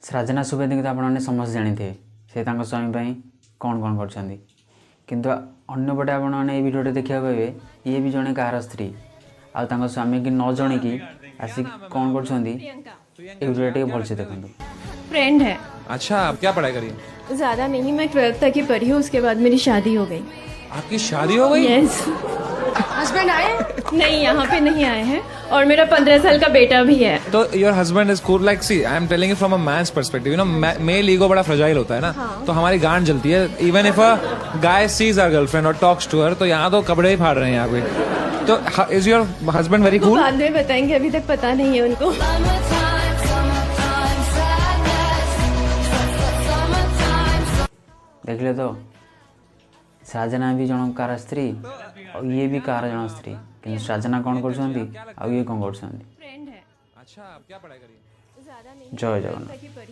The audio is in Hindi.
सृजना सुवेदी को आपने समस्त जानी थे से स्वामी कौन कौन कर किंतु अंपटे आपने भिडियो देखा पाए ये भी जड़े कहार स्त्री आउ स्वामी की न जन की आसिक कौन कर भलसे देखो फ्रेंड है। अच्छा, आप क्या पढ़ाई करी? ज्यादा नहीं, मैं 12th तक ही पढ़ी हूँ, उसके बाद मेरी शादी हो गई। आपकी शादी हो गई? यस। हस्बैंड आए? नहीं, यहाँ पे नहीं आए हैं, और मेरा 15 साल का बेटा भी है। तो your husband is cool, like see I am telling you from a man's perspective, you know male ego बड़ा फ्रजाइल होता है ना। तो हमारी गांड जलती है even if a guy sees our girlfriend और टॉक्स टू हर, तो यहाँ तो कपड़े ही फाड़ रहे हैं यहाँ पे। तो is your husband very cool? बाद में बताएंगे, अभी तक पता नहीं है उनको। देख ले तो सृजना भी जन कार स्त्री और ये भी कार जन स्त्री कि सृजना कौन कर ये कौन कर फ्रेंड है। अच्छा, आप क्या पढ़ाई करी? ज्यादा नहीं, जय जगन्नाथ।